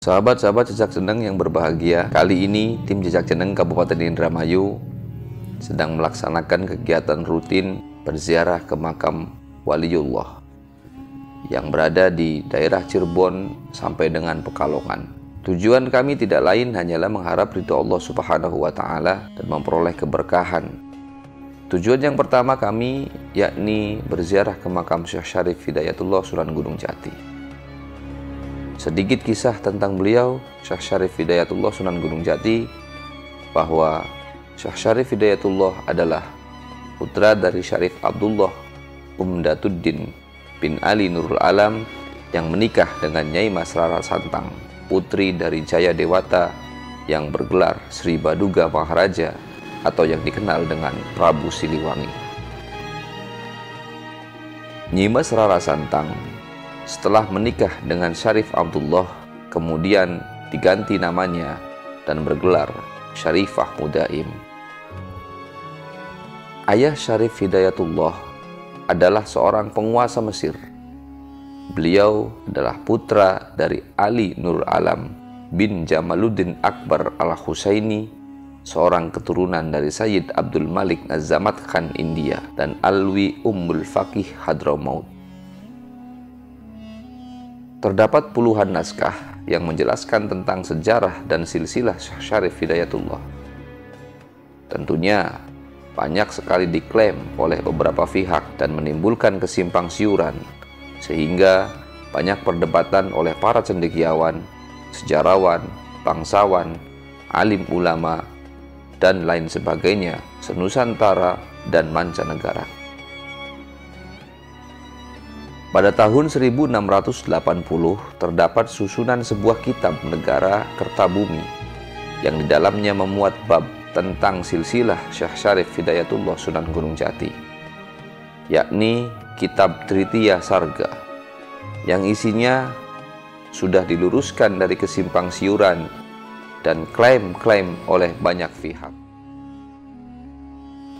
Sahabat-sahabat Jejak Jeneng yang berbahagia, kali ini tim Jejak Jeneng Kabupaten Indramayu sedang melaksanakan kegiatan rutin berziarah ke makam Waliullah yang berada di daerah Cirebon sampai dengan Pekalongan. Tujuan kami tidak lain hanyalah mengharap ridho Allah Subhanahu wa Ta'ala dan memperoleh keberkahan. Tujuan yang pertama kami yakni berziarah ke makam Syekh Syarif Hidayatullah Sunan Gunung Jati. Sedikit kisah tentang beliau, Syekh Syarif Hidayatullah Sunan Gunung Jati, bahwa Syekh Syarif Hidayatullah adalah putra dari Syarif Abdullah Umdatuddin bin Ali Nurul Alam yang menikah dengan Nyai Mas Rara Santang, putri dari Jaya Dewata yang bergelar Sri Baduga Maharaja atau yang dikenal dengan Prabu Siliwangi. Nyai Mas Rara Santang setelah menikah dengan Syarif Abdullah, kemudian diganti namanya dan bergelar Syarifah Mudaim. Ayah Syarif Hidayatullah adalah seorang penguasa Mesir. Beliau adalah putra dari Ali Nurul Alam bin Jamaluddin Akbar al-Husaini, seorang keturunan dari Sayyid Abdul Malik Nazamat Khan India dan Alwi Ummul Faqih Hadramaut. Terdapat puluhan naskah yang menjelaskan tentang sejarah dan silsilah Syekh Syarif Hidayatullah. Tentunya banyak sekali diklaim oleh beberapa pihak dan menimbulkan kesimpang siuran, sehingga banyak perdebatan oleh para cendekiawan, sejarawan, bangsawan, alim ulama, dan lain sebagainya senusantara dan mancanegara. Pada tahun 1680 terdapat susunan sebuah kitab negara Kertabumi yang di dalamnya memuat bab tentang silsilah Syekh Syarif Hidayatullah Sunan Gunung Jati, yakni Kitab Tritiya Sarga, yang isinya sudah diluruskan dari kesimpang siuran dan klaim-klaim oleh banyak pihak.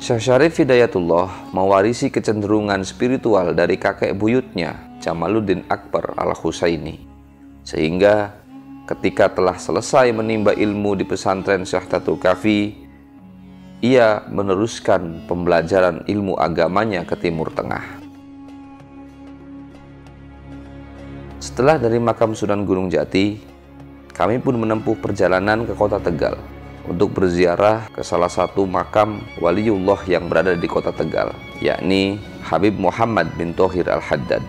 Syekh Syarif Hidayatullah mewarisi kecenderungan spiritual dari kakek buyutnya Jamaluddin Akbar al-Husaini, sehingga ketika telah selesai menimba ilmu di pesantren Syekh Tatul Kafi, ia meneruskan pembelajaran ilmu agamanya ke Timur Tengah. Setelah dari makam Sunan Gunung Jati, kami pun menempuh perjalanan ke kota Tegal untuk berziarah ke salah satu makam Waliullah yang berada di kota Tegal, yakni Habib Muhammad bin Thohir Al-Haddad.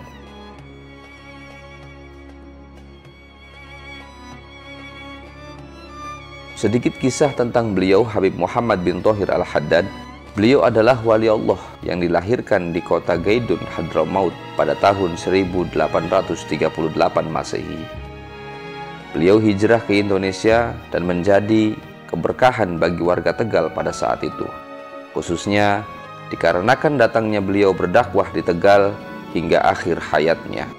Sedikit kisah tentang beliau, Habib Muhammad bin Thohir Al-Haddad. Beliau adalah wali Allah yang dilahirkan di kota Gaidun, Hadramaut pada tahun 1838 Masehi. Beliau hijrah ke Indonesia dan menjadi keberkahan bagi warga Tegal pada saat itu, khususnya dikarenakan datangnya beliau berdakwah di Tegal hingga akhir hayatnya.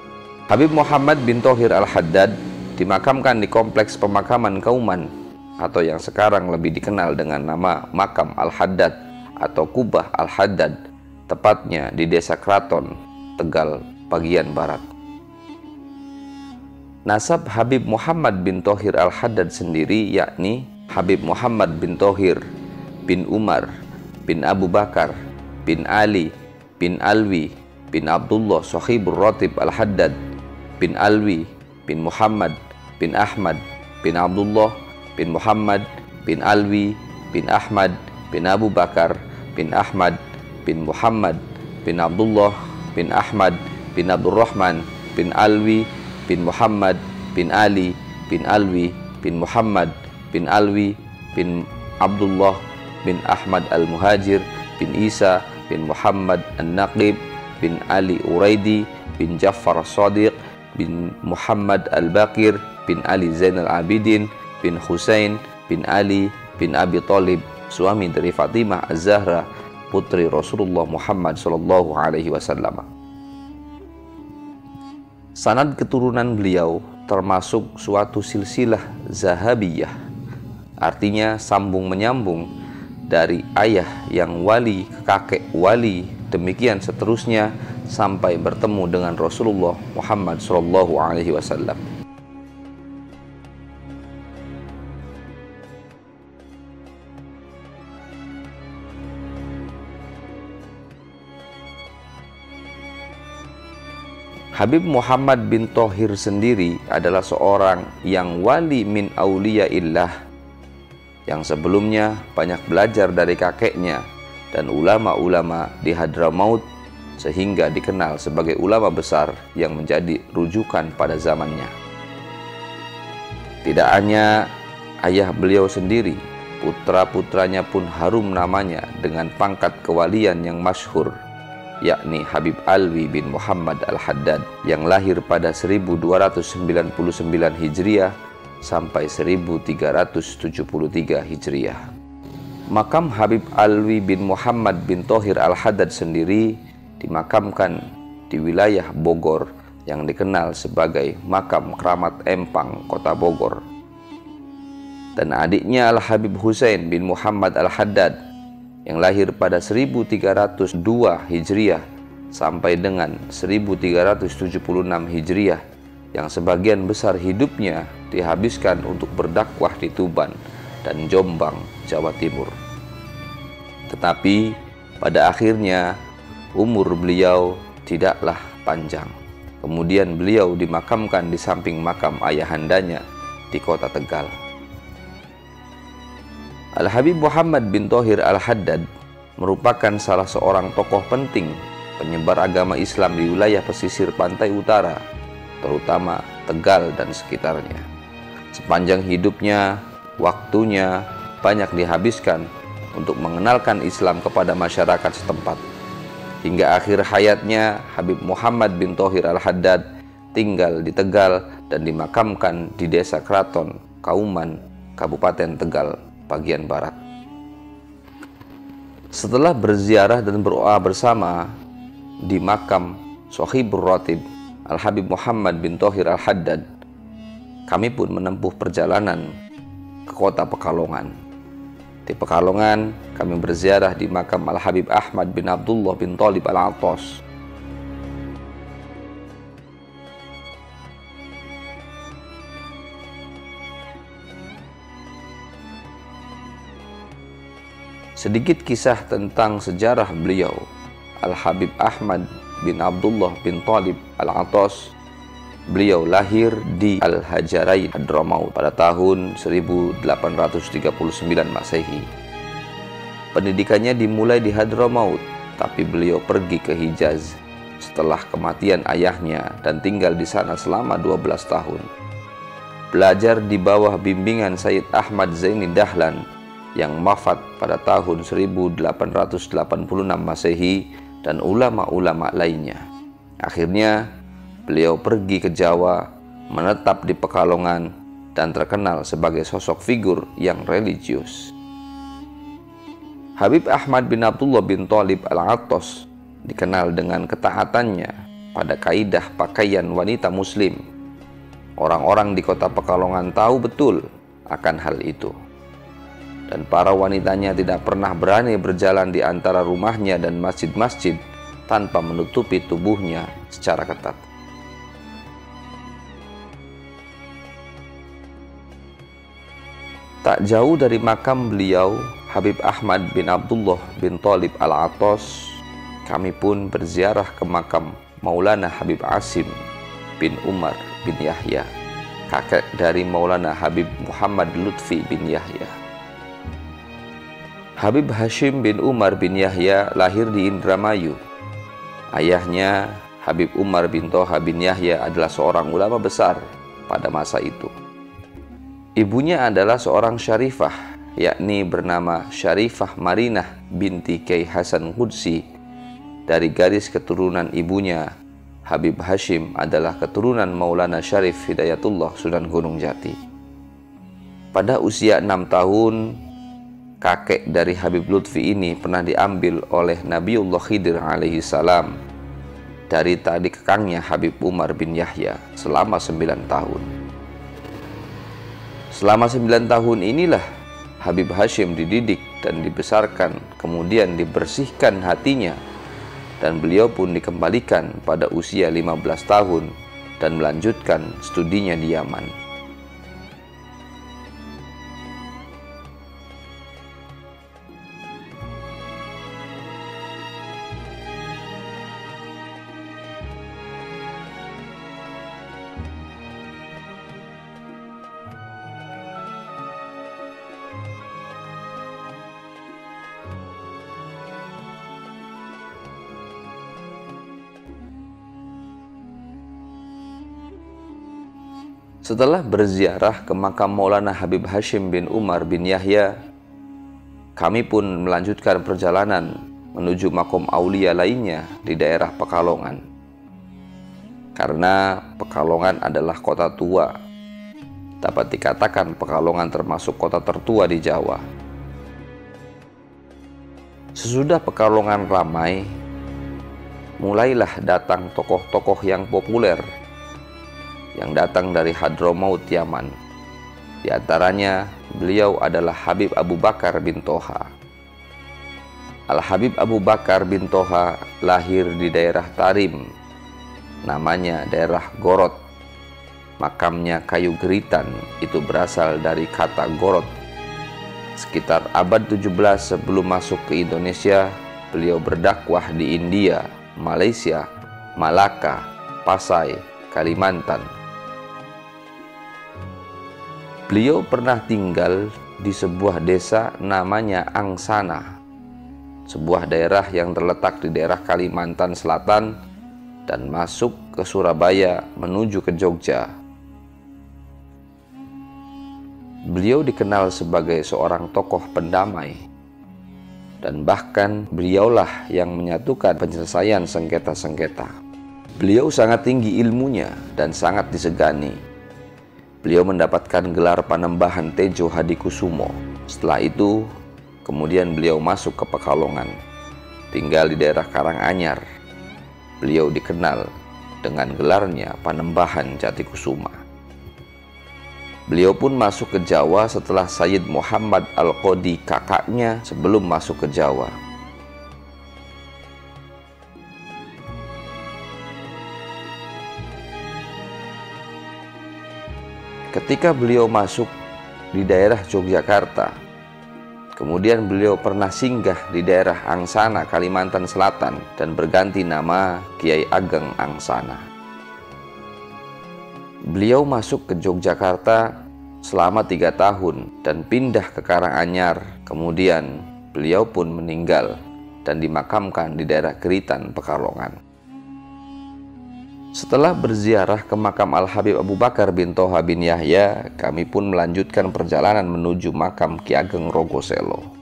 Habib Muhammad bin Thohir Al-Haddad dimakamkan di kompleks pemakaman Kauman atau yang sekarang lebih dikenal dengan nama Makam Al-Haddad atau Kubah Al-Haddad, tepatnya di Desa Kraton, Tegal bagian barat. Nasab Habib Muhammad bin Thohir Al-Haddad sendiri yakni Habib Muhammad bin Thohir bin Umar bin Abu Bakar bin Ali bin Alwi bin Abdullah Sohibur Rotib Al-Haddad bin Alwi bin Muhammad bin Ahmad bin Abdullah bin Muhammad bin Alwi bin Ahmad bin Abu Bakar bin Ahmad bin Muhammad bin Abdullah bin Ahmad bin Abdurrahman bin Alwi bin Muhammad bin Ali bin Alwi bin Muhammad bin Alwi bin Abdullah bin Ahmad Al-Muhajir bin Isa bin Muhammad An-Naqib bin Ali Uraidi bin Ja'far As-Sadiq bin Muhammad Al-Baqir bin Ali Zainal Abidin bin Husain bin Ali bin Abi Thalib, suami dari Fatimah Az-Zahra, putri Rasulullah Muhammad SAW. Sanad keturunan beliau termasuk suatu silsilah Zahabiyah, artinya sambung menyambung dari ayah yang wali ke kakek wali, demikian seterusnya sampai bertemu dengan Rasulullah Muhammad SAW. Habib Muhammad bin Thohir sendiri adalah seorang yang wali min auliyaillah, yang sebelumnya banyak belajar dari kakeknya dan ulama-ulama di Hadramaut, sehingga dikenal sebagai ulama besar yang menjadi rujukan pada zamannya. Tidak hanya ayah beliau sendiri, putra-putranya pun harum namanya dengan pangkat kewalian yang masyhur, yakni Habib Alwi bin Muhammad Al-Haddad yang lahir pada 1299 Hijriah sampai 1373 Hijriah. Makam Habib Alwi bin Muhammad bin Thohir Al-Haddad sendiri dimakamkan di wilayah Bogor yang dikenal sebagai Makam Keramat Empang, Kota Bogor. Dan adiknya Al-Habib Husain bin Muhammad Al-Haddad yang lahir pada 1302 Hijriah sampai dengan 1376 Hijriah, yang sebagian besar hidupnya dihabiskan untuk berdakwah di Tuban dan Jombang, Jawa Timur. Tetapi pada akhirnya umur beliau tidaklah panjang. Kemudian beliau dimakamkan di samping makam ayahandanya di kota Tegal. Al-Habib Muhammad bin Thohir Al-Haddad merupakan salah seorang tokoh penting penyebar agama Islam di wilayah pesisir pantai utara, terutama Tegal dan sekitarnya. Sepanjang hidupnya, waktunya banyak dihabiskan untuk mengenalkan Islam kepada masyarakat setempat. Hingga akhir hayatnya, Habib Muhammad bin Thohir Al-Haddad tinggal di Tegal dan dimakamkan di Desa Kraton, Kauman, Kabupaten Tegal, bagian barat. Setelah berziarah dan berdoa bersama di makam Sohibur Ratib Al-Habib Muhammad bin Thohir Al-Haddad, kami pun menempuh perjalanan ke kota Pekalongan. Di Pekalongan, kami berziarah di makam Al-Habib Ahmad bin Abdullah bin Thalib Al-Atas. Sedikit kisah tentang sejarah beliau. Al-Habib Ahmad bin Abdullah bin Thalib Al-Atas, beliau lahir di Al-Hajarain, Hadramaut pada tahun 1839 Masehi. Pendidikannya dimulai di Hadramaut, tapi beliau pergi ke Hijaz setelah kematian ayahnya dan tinggal di sana selama 12 tahun. Belajar di bawah bimbingan Sayyid Ahmad Zaini Dahlan yang wafat pada tahun 1886 Masehi dan ulama-ulama lainnya. Akhirnya beliau pergi ke Jawa, menetap di Pekalongan, dan terkenal sebagai sosok figur yang religius. Habib Ahmad bin Abdullah bin Thalib Al-Atas dikenal dengan ketaatannya pada kaidah pakaian wanita muslim. Orang-orang di kota Pekalongan tahu betul akan hal itu. Dan para wanitanya tidak pernah berani berjalan di antara rumahnya dan masjid-masjid tanpa menutupi tubuhnya secara ketat. Tak jauh dari makam beliau, Habib Ahmad bin Abdullah bin Thalib Al-Atas, kami pun berziarah ke makam Maulana Habib Asim bin Umar bin Yahya, kakek dari Maulana Habib Muhammad Lutfi bin Yahya. Habib Hashim bin Umar bin Yahya lahir di Indramayu. Ayahnya, Habib Umar bin Toha bin Yahya, adalah seorang ulama besar pada masa itu. Ibunya adalah seorang syarifah, yakni bernama Syarifah Marinah binti Kyai Hasan Qudsi. Dari garis keturunan ibunya, Habib Hashim adalah keturunan Maulana Syarif Hidayatullah Sunan Gunung Jati. Pada usia 6 tahun, kakek dari Habib Lutfi ini pernah diambil oleh Nabiullah Khidir alaihi salam dari tali kekangnya Habib Umar bin Yahya selama 9 tahun. Selama 9 tahun inilah Habib Hashim dididik dan dibesarkan, kemudian dibersihkan hatinya, dan beliau pun dikembalikan pada usia 15 tahun dan melanjutkan studinya di Yaman. Setelah berziarah ke makam Maulana Habib Hashim bin Umar bin Yahya, kami pun melanjutkan perjalanan menuju makom aulia lainnya di daerah Pekalongan. Karena Pekalongan adalah kota tua, dapat dikatakan Pekalongan termasuk kota tertua di Jawa. Sesudah Pekalongan ramai, mulailah datang tokoh-tokoh yang populer yang datang dari Hadramaut Yaman. Di antaranya, beliau adalah Habib Abu Bakar bin Toha. Al-Habib Abu Bakar bin Toha lahir di daerah Tarim, namanya daerah Gorod. Makamnya kayu geritan, itu berasal dari kata Gorod. Sekitar abad 17 sebelum masuk ke Indonesia, beliau berdakwah di India, Malaysia, Malaka, Pasai, Kalimantan. Beliau pernah tinggal di sebuah desa namanya Angsana, sebuah daerah yang terletak di daerah Kalimantan Selatan dan masuk ke Surabaya menuju ke Jogja. Beliau dikenal sebagai seorang tokoh pendamai, dan bahkan beliaulah yang menyatukan penyelesaian sengketa-sengketa. Beliau sangat tinggi ilmunya dan sangat disegani. Beliau mendapatkan gelar Panembahan Tejo Hadikusumo. Setelah itu, kemudian beliau masuk ke Pekalongan, tinggal di daerah Karanganyar. Beliau dikenal dengan gelarnya Panembahan Jatikusuma. Beliau pun masuk ke Jawa setelah Sayyid Muhammad Al-Qodi, kakaknya, sebelum masuk ke Jawa. Ketika beliau masuk di daerah Yogyakarta, kemudian beliau pernah singgah di daerah Angsana, Kalimantan Selatan, dan berganti nama Kiai Ageng Angsana. Beliau masuk ke Yogyakarta selama 3 tahun dan pindah ke Karanganyar. Kemudian beliau pun meninggal dan dimakamkan di daerah Geritan, Pekalongan. Setelah berziarah ke makam Al-Habib Abu Bakar bin Toha bin Yahya, kami pun melanjutkan perjalanan menuju makam Ki Ageng Rogoselo.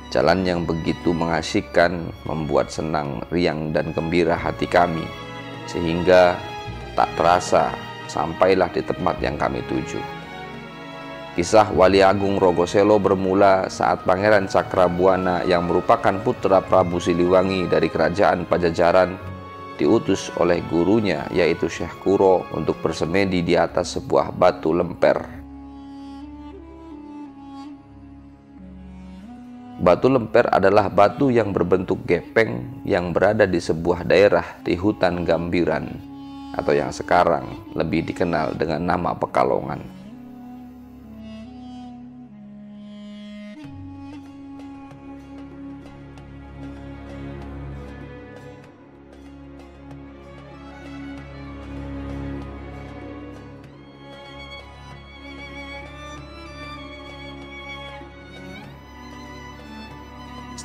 Jalan yang begitu mengasyikkan membuat senang, riang, dan gembira hati kami, sehingga tak terasa sampailah di tempat yang kami tuju. Kisah Wali Agung Rogoselo bermula saat Pangeran Cakrabuana yang merupakan putra Prabu Siliwangi dari Kerajaan Pajajaran diutus oleh gurunya yaitu Syekh Kuro untuk bersemedi di atas sebuah batu lemper. Batu lemper adalah batu yang berbentuk gepeng yang berada di sebuah daerah di hutan Gambiran atau yang sekarang lebih dikenal dengan nama Pekalongan.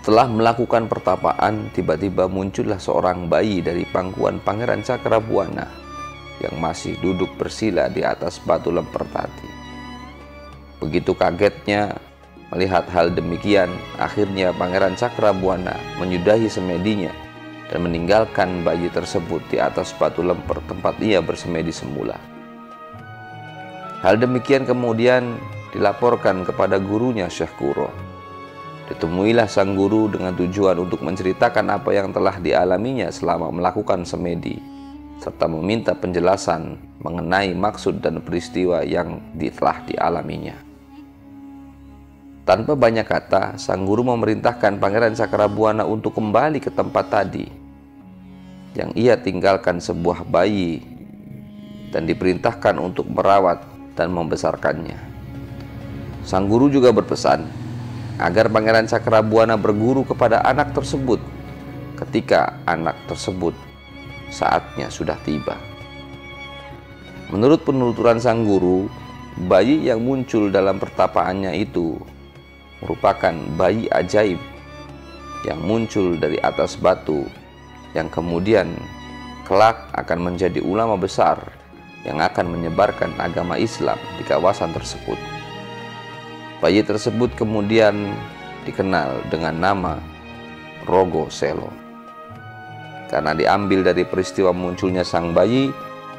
Setelah melakukan pertapaan, tiba-tiba muncullah seorang bayi dari pangkuan Pangeran Cakrabuana yang masih duduk bersila di atas batu lemper tadi. Begitu kagetnya melihat hal demikian, akhirnya Pangeran Cakrabuana menyudahi semedinya dan meninggalkan bayi tersebut di atas batu lemper tempat ia bersemedi semula. Hal demikian kemudian dilaporkan kepada gurunya Syekh Kuro. Ditemuilah sang guru dengan tujuan untuk menceritakan apa yang telah dialaminya selama melakukan semedi, serta meminta penjelasan mengenai maksud dan peristiwa yang telah dialaminya. Tanpa banyak kata, sang guru memerintahkan Pangeran Cakrabuana untuk kembali ke tempat tadi yang ia tinggalkan sebuah bayi dan diperintahkan untuk merawat dan membesarkannya. Sang guru juga berpesan agar Pangeran Cakrabuana berguru kepada anak tersebut ketika anak tersebut saatnya sudah tiba. Menurut penuturan sang guru, bayi yang muncul dalam pertapaannya itu merupakan bayi ajaib yang muncul dari atas batu, yang kemudian kelak akan menjadi ulama besar yang akan menyebarkan agama Islam di kawasan tersebut. Bayi tersebut kemudian dikenal dengan nama Rogo Selo, karena diambil dari peristiwa munculnya sang bayi,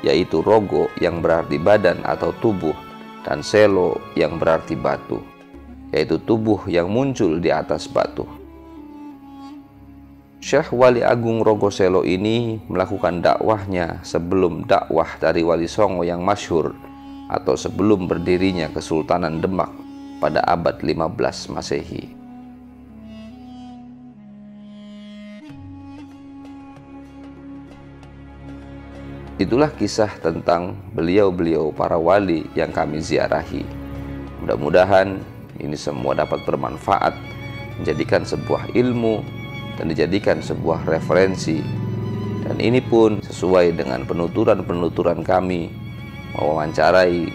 yaitu Rogo yang berarti badan atau tubuh, dan Selo yang berarti batu, yaitu tubuh yang muncul di atas batu. Syekh Wali Agung Rogo Selo ini melakukan dakwahnya sebelum dakwah dari Wali Songo yang masyhur, atau sebelum berdirinya Kesultanan Demak pada abad 15 Masehi. Itulah kisah tentang beliau-beliau para wali yang kami ziarahi. Mudah-mudahan ini semua dapat bermanfaat, menjadikan sebuah ilmu, dan dijadikan sebuah referensi. Dan ini pun sesuai dengan penuturan-penuturan kami mewawancarai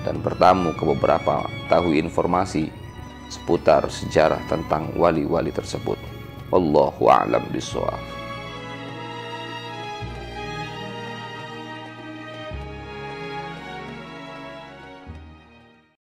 dan bertamu ke beberapa tahu informasi seputar sejarah tentang wali-wali tersebut. Wallahu a'lam bishawab.